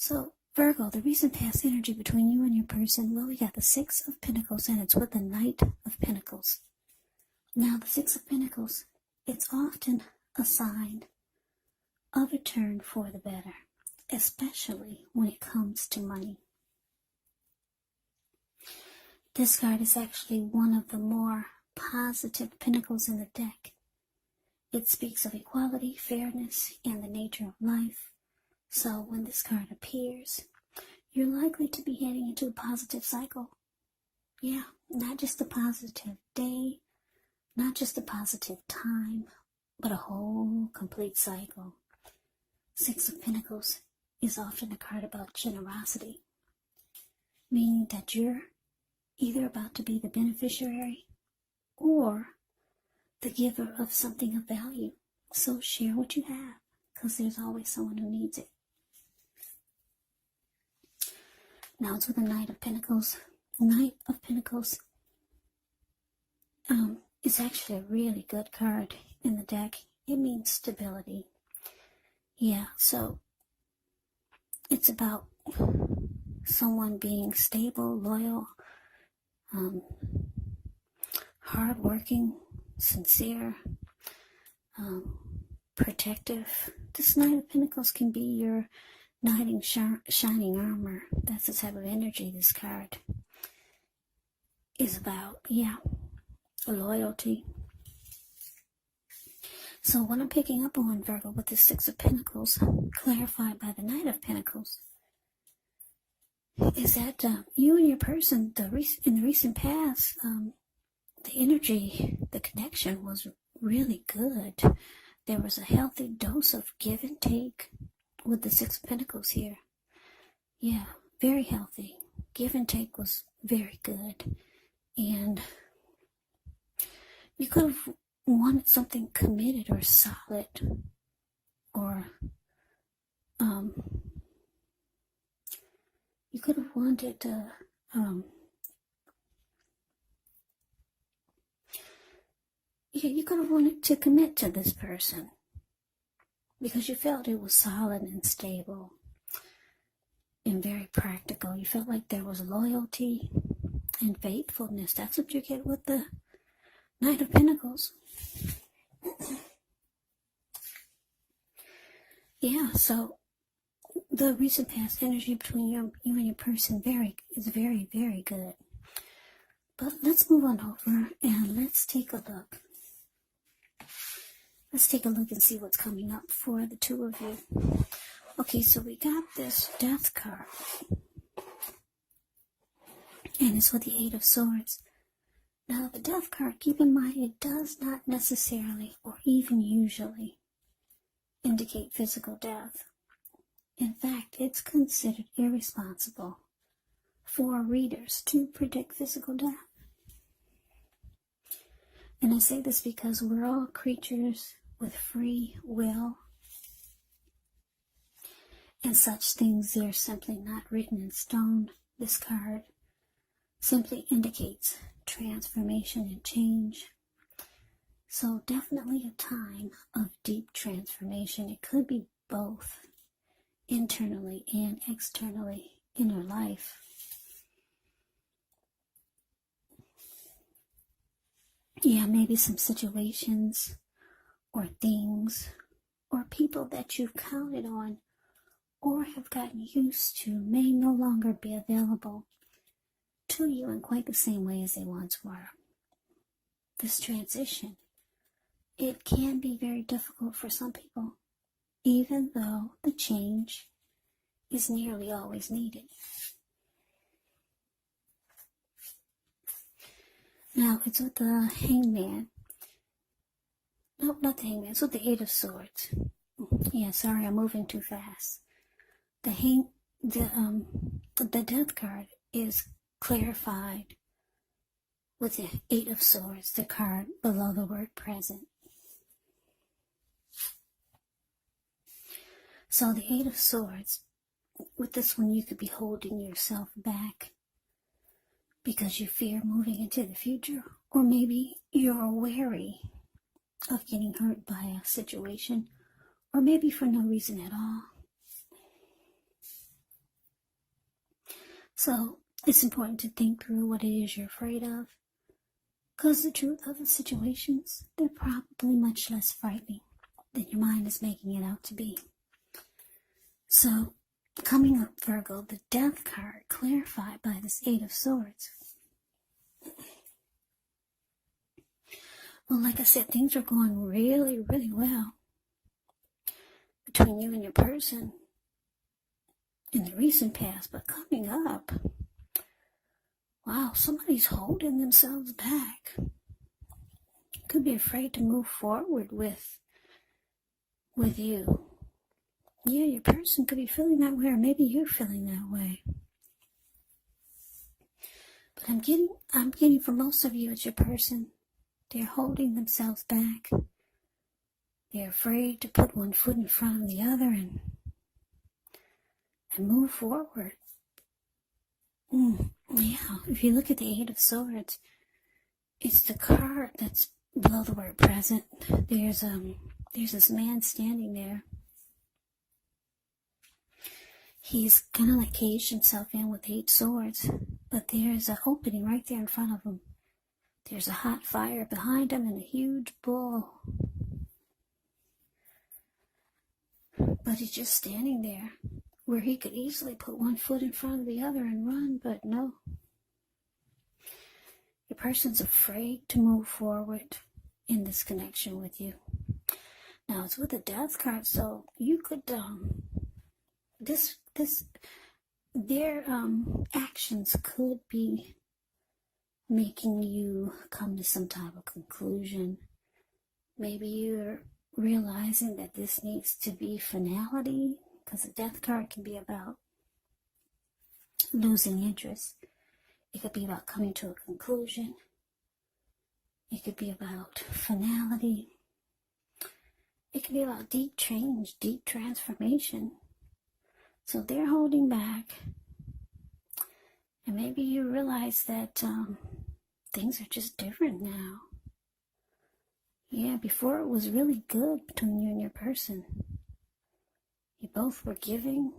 So, Virgo, the recent past energy between you and your person, well, we got the Six of Pentacles, and it's with the Knight of Pentacles. Now, the Six of Pentacles, it's often a sign of a turn for the better, especially when it comes to money. This card is actually one of the more positive pentacles in the deck. It speaks of equality, fairness, and the nature of life. So when this card appears, you're likely to be heading into a positive cycle. Yeah, not just a positive day, not just a positive time, but a whole complete cycle. Six of Pentacles is often a card about generosity, meaning that you're either about to be the beneficiary or the giver of something of value. So share what you have, because there's always someone who needs it. Now it's with the Knight of Pentacles. Knight of Pentacles is actually a really good card in the deck. It means stability. Yeah, so it's about someone being stable, loyal, hardworking, sincere, protective. This Knight of Pentacles can be your knight in shining armor. That's the type of energy this card is about. Yeah, loyalty. So what I'm picking up on, Virgo, with the Six of Pentacles, clarified by the Knight of Pentacles, is that you and your person, in the recent past, the energy, the connection was really good. There was a healthy dose of give and take with the Six of Pentacles here. Yeah, very healthy. Give and take was very good. And you could have wanted something committed or solid, or you could have wanted you could have wanted to commit to this person because you felt it was solid and stable and very practical. You felt like there was loyalty and faithfulness. That's what you get with the Knight of Pentacles. Yeah, so the recent past energy between you and your person is very, very good. But let's move on over and let's take a look. Let's take a look and see what's coming up for the two of you. Okay, so we got this Death card. And it's with the Eight of Swords. Now, the Death card, keep in mind, it does not necessarily or even usually indicate physical death. In fact, it's considered irresponsible for readers to predict physical death. And I say this because we're all creatures with free will, and such things are simply not written in stone. This card simply indicates transformation and change. So definitely a time of deep transformation. It could be both internally and externally in our life. Yeah, maybe some situations or things or people that you've counted on or have gotten used to may no longer be available to you in quite the same way as they once were. This transition, it can be very difficult for some people, even though the change is nearly always needed. Now, it's with the Hangman. No, not the Hangman. It's with the Eight of Swords. Yeah, sorry, I'm moving too fast. The Death card is clarified with the Eight of Swords, the card below the word present. So the Eight of Swords, with this one, you could be holding yourself back because you fear moving into the future, or maybe you're wary of getting hurt by a situation, or maybe for no reason at all. So it's important to think through what it is you're afraid of, because the truth of the situations, they're probably much less frightening than your mind is making it out to be. So, coming up, Virgo, the Death card clarified by this Eight of Swords. Well, like I said, things are going really, really well between you and your person in the recent past, but coming up, wow, somebody's holding themselves back. Could be afraid to move forward with you. Yeah, your person could be feeling that way, or maybe you're feeling that way. But I'm getting for most of you, it's your person. They're holding themselves back. They're afraid to put one foot in front of the other and move forward. Yeah, if you look at the Eight of Swords, it's the card that's below the word present. There's this man standing there. He's kind of like caged himself in with 8 swords, but there's an opening right there in front of him. There's a hot fire behind him and a huge bull. But he's just standing there, where he could easily put one foot in front of the other and run, but no. Your person's afraid to move forward in this connection with you. Now, it's with a Death card, so you could, their actions could be making you come to some type of conclusion. Maybe you're realizing that this needs to be finality, because the Death card can be about losing interest. It could be about coming to a conclusion. It could be about finality. It could be about deep change, deep transformation. So they're holding back. And maybe you realize that things are just different now. Yeah, before it was really good between you and your person. You both were giving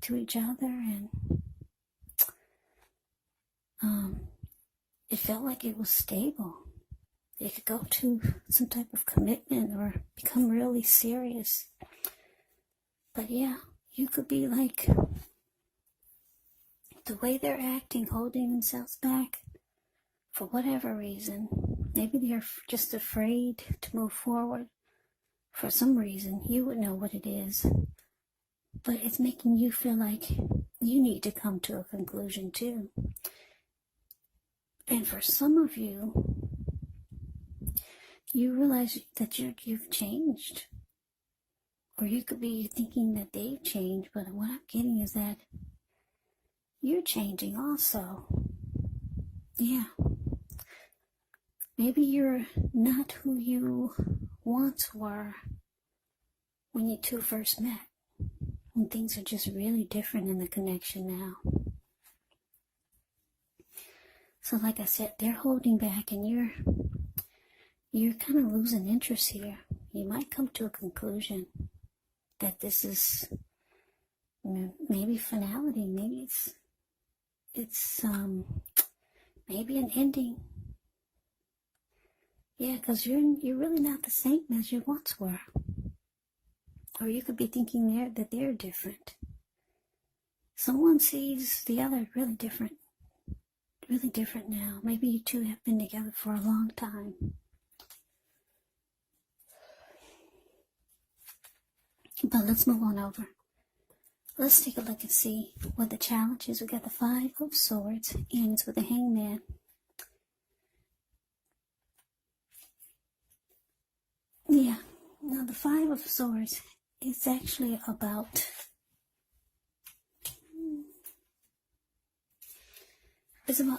to each other, and it felt like it was stable. It could go to some type of commitment or become really serious. But yeah, you could be like, the way they're acting, holding themselves back, for whatever reason. Maybe they're just afraid to move forward for some reason. You would know what it is. But it's making you feel like you need to come to a conclusion too. And for some of you, you realize that you've changed. Or you could be thinking that they've changed, but what I'm getting is that you're changing also. Yeah. Maybe you're not who you once were when you two first met. When things are just really different in the connection now. So like I said, they're holding back, and you're kind of losing interest here. You might come to a conclusion that this is maybe finality. Maybe it's maybe an ending. Yeah, because you're really not the same as you once were. Or you could be thinking that they're different. Someone sees the other really different now. Maybe you two have been together for a long time. But let's move on over. Let's take a look and see what the challenge is. We got the Five of Swords, ends with the Hangman. Yeah, now the Five of Swords is actually about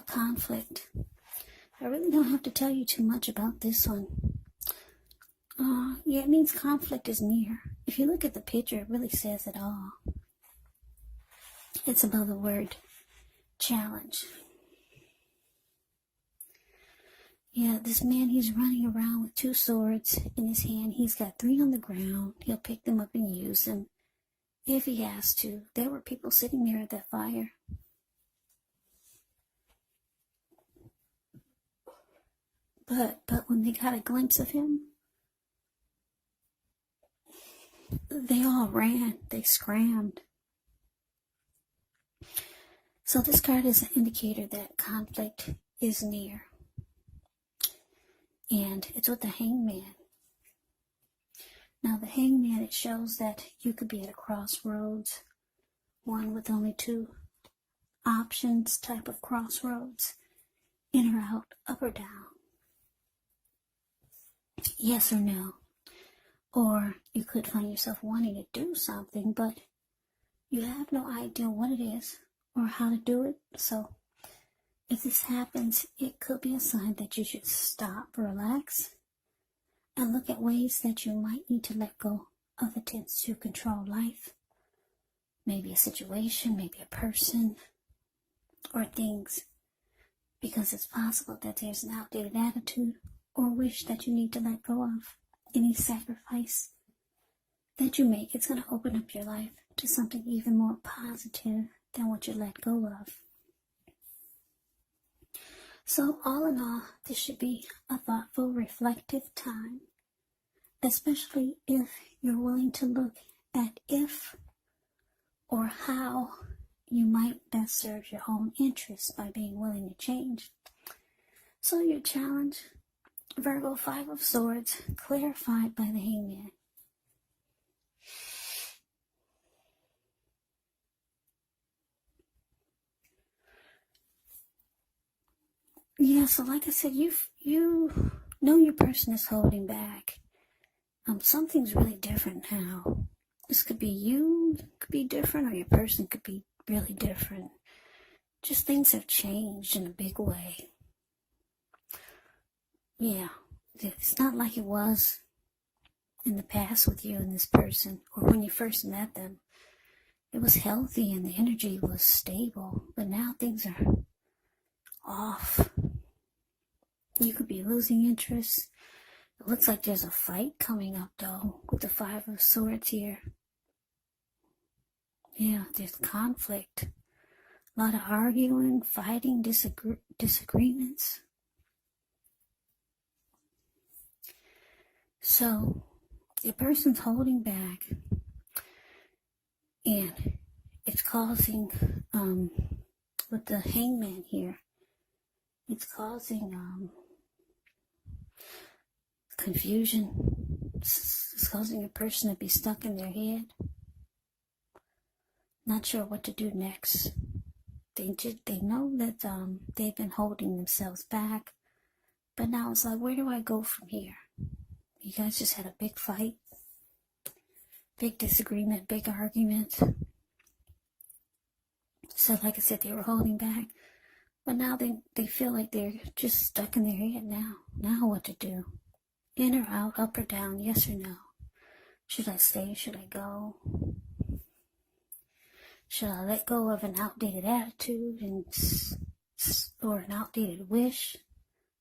conflict. I really don't have to tell you too much about this one. Yeah, it means conflict is near. If you look at the picture, it really says it all. It's above the word challenge. Yeah, this man, he's running around with 2 swords in his hand. He's got 3 on the ground. He'll pick them up and use them if he has to. There were people sitting there at that fire. But when they got a glimpse of him, they all ran. They scrammed. So this card is an indicator that conflict is near. And it's with the Hangman. Now the Hangman, it shows that you could be at a crossroads. One with only two options type of crossroads. In or out, up or down. Yes or no. Or you could find yourself wanting to do something, but you have no idea what it is or how to do it. So if this happens, it could be a sign that you should stop, relax, and look at ways that you might need to let go of attempts to control life. Maybe a situation, maybe a person, or things. Because it's possible that there's an outdated attitude or wish that you need to let go of. Any sacrifice that you make, it's going to open up your life to something even more positive than what you let go of. So all in all, this should be a thoughtful, reflective time, especially if you're willing to look at if or how you might best serve your own interests by being willing to change. So your challenge, Virgo, 5 of Swords, clarified by the Hangman. Yeah, so like I said, you know your person is holding back. Something's really different now. This could be you, could be different, or your person could be really different. Just things have changed in a big way. Yeah, it's not like it was in the past with you and this person, or when you first met them. It was healthy and the energy was stable, but now things are off. You could be losing interest. It looks like there's a fight coming up, though, with the 5 of Swords here. Yeah, there's conflict. A lot of arguing, fighting, disagreements. So, your person's holding back, and it's causing, with the Hangman here, it's causing confusion. It's causing a person to be stuck in their head, not sure what to do next. They know that they've been holding themselves back, but now it's like, where do I go from here? You guys just had a big fight, big disagreement, big argument. So like I said, they were holding back, but now they feel like they're just stuck in their head now. Now what to do? In or out, up or down, yes or no? Should I stay? Should I go? Should I let go of an outdated attitude or an outdated wish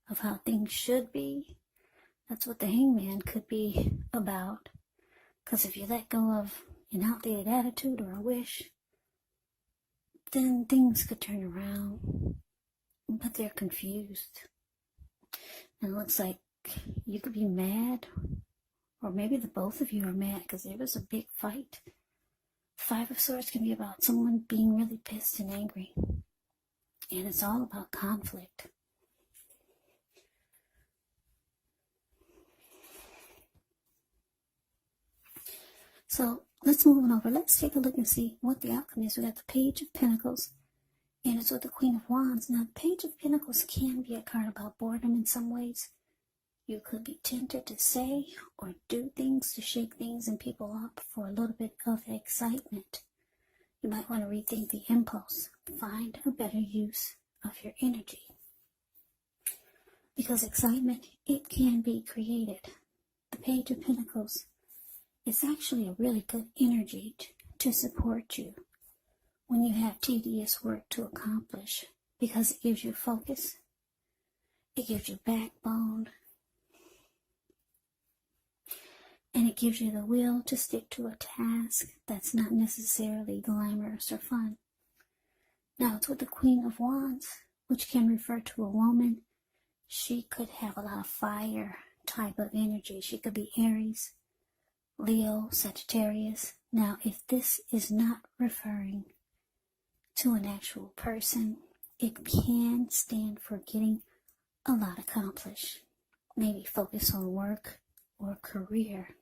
of how things should be? That's what the Hangman could be about. Because if you let go of an outdated attitude or a wish, then things could turn around. But they're confused. And it looks like you could be mad, or maybe the both of you are mad because there was a big fight. 5 of Swords can be about someone being really pissed and angry. And it's all about conflict. So let's move on over. Let's take a look and see what the outcome is. We got the Page of Pentacles, and it's with the Queen of Wands. Now, the Page of Pentacles can be a card about boredom in some ways. You could be tempted to say or do things to shake things and people up for a little bit of excitement. You might want to rethink the impulse. Find a better use of your energy. Because excitement, it can be created. The Page of Pentacles is actually a really good energy to support you when you have tedious work to accomplish, because it gives you focus, it gives you backbone, and it gives you the will to stick to a task that's not necessarily glamorous or fun. Now, it's with the Queen of Wands, which can refer to a woman she could have a lot of fire type of energy. She could be Aries, Leo, Sagittarius. Now, if this is not referring to an actual person, it can stand for getting a lot accomplished. Maybe focus on work or career.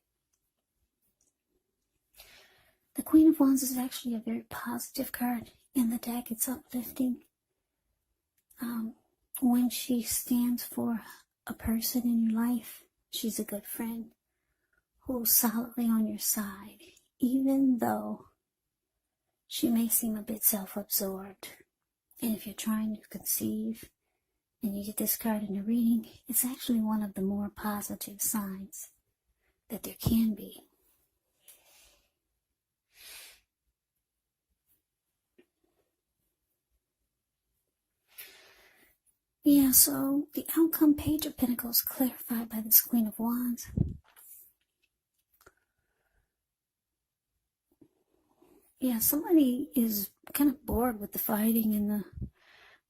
The Queen of Wands is actually a very positive card in the deck. It's uplifting. When she stands for a person in your life, she's a good friend who's solidly on your side, even though she may seem a bit self-absorbed. And if you're trying to conceive and you get this card in a reading, it's actually one of the more positive signs that there can be. Yeah, so the outcome, Page of Pentacles, clarified by this Queen of Wands. Yeah, somebody is kind of bored with the fighting and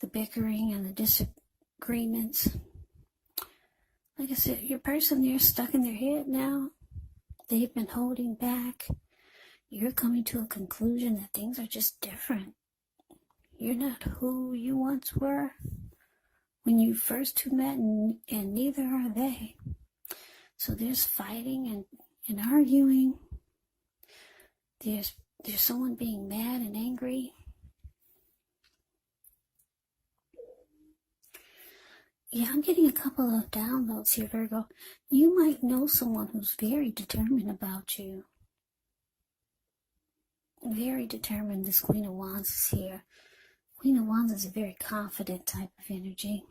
the bickering and the disagreements. Like I said, your person, they're stuck in their head now. They've been holding back. You're coming to a conclusion that things are just different. You're not who you once were when you first two met, and neither are they. So there's fighting and arguing. There's someone being mad and angry. Yeah, I'm getting a couple of downloads here, Virgo. You might know someone who's very determined about you. Very determined. This Queen of Wands is here. Queen of Wands is a very confident type of energy.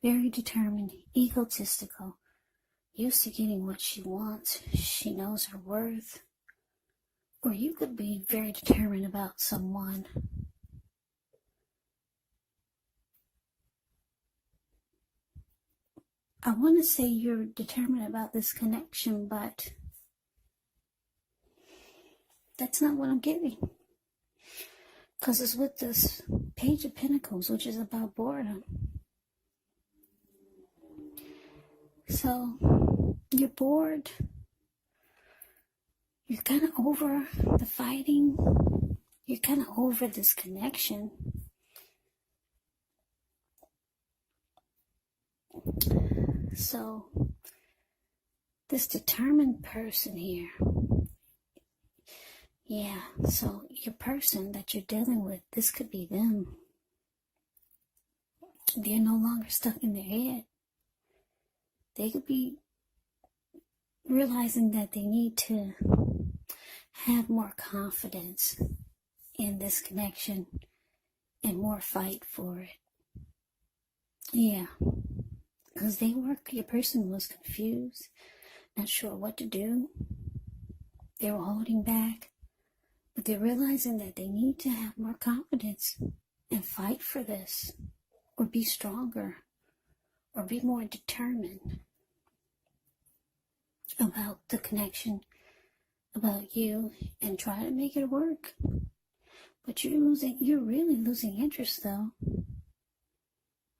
Very determined, egotistical, used to getting what she wants. She knows her worth. Or you could be very determined about someone. I want to say you're determined about this connection, but that's not what I'm getting. Because it's with this Page of Pentacles, which is about boredom. So, you're bored. You're kind of over the fighting. You're kind of over this connection. So, this determined person here. Yeah, so your person that you're dealing with, this could be them. They're no longer stuck in their head. They could be realizing that they need to have more confidence in this connection and more fight for it. Yeah, because your person was confused, not sure what to do. They were holding back, but they're realizing that they need to have more confidence and fight for this, or be stronger, or be more determined about the connection, about you, and try to make it work. But you're really losing interest though.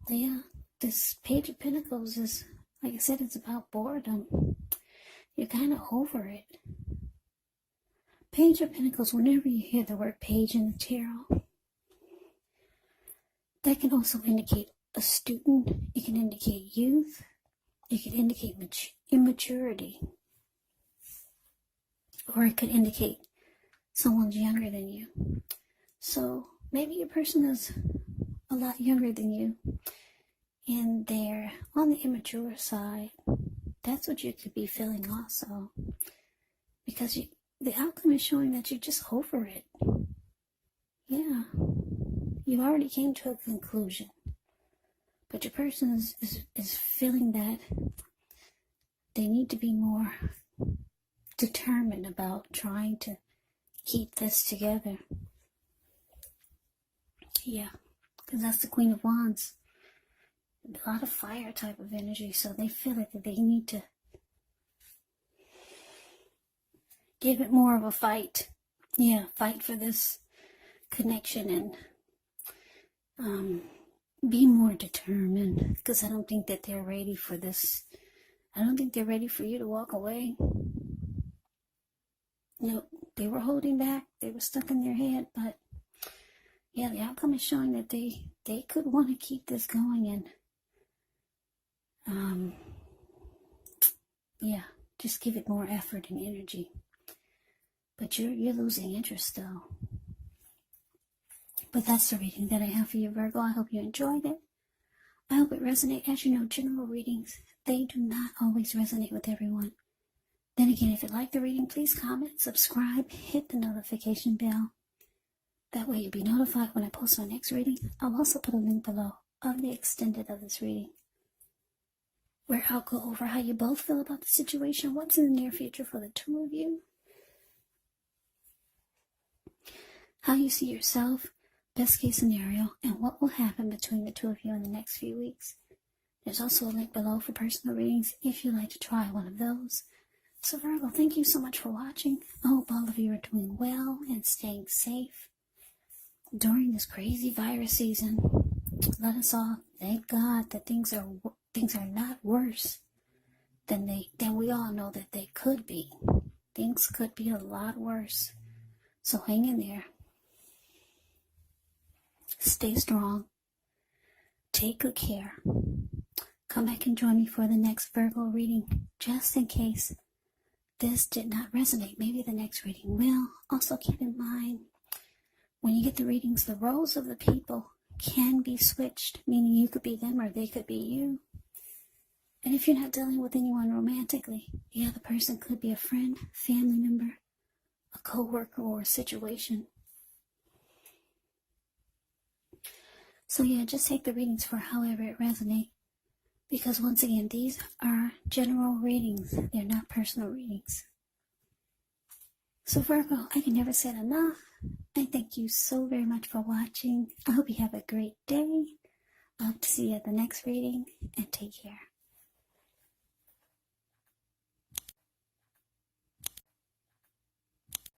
Yeah, this Page of Pentacles is, like I said, it's about boredom. You're kind of over it. Page of Pentacles, whenever you hear the word page in the tarot, that can also indicate a student. It can indicate youth. It can indicate immaturity. Or it could indicate someone's younger than you. So maybe your person is a lot younger than you, and they're on the immature side. That's what you could be feeling also. Because the outcome is showing that you're just over it. Yeah. You already came to a conclusion. But your person is feeling that they need to be more determined about trying to keep this together. Yeah, because that's the Queen of Wands. A lot of fire type of energy, so they feel like that they need to give it more of a fight. Yeah, fight for this connection and be more determined, because I don't think that they're ready for this. I don't think they're ready for you to walk away. No, they were holding back. They were stuck in their head, but yeah, the outcome is showing that they could want to keep this going, and yeah, just give it more effort and energy. But you're losing interest though. But that's the reading that I have for you, Virgo. I hope you enjoyed it. I hope it resonated. As you know, general readings, they do not always resonate with everyone. Then again, if you like the reading, please comment, subscribe, hit the notification bell. That way you'll be notified when I post my next reading. I'll also put a link below of the extended of this reading, where I'll go over how you both feel about the situation, what's in the near future for the two of you, how you see yourself, best case scenario, and what will happen between the two of you in the next few weeks. There's also a link below for personal readings if you'd like to try one of those. So Virgo, thank you so much for watching. I hope all of you are doing well and staying safe during this crazy virus season. Let us all thank God that things are not worse than we all know that they could be. Things could be a lot worse. So hang in there. Stay strong. Take good care. Come back and join me for the next Virgo reading, just in case this did not resonate. Maybe the next reading will. Also keep in mind, when you get the readings, the roles of the people can be switched, meaning you could be them or they could be you. And if you're not dealing with anyone romantically, the other person could be a friend, family member, a co-worker, or a situation. So yeah, just take the readings for however it resonates. Because once again, these are general readings. They're not personal readings. So Virgo, I can never say it enough. I thank you so very much for watching. I hope you have a great day. I hope to see you at the next reading, and take care.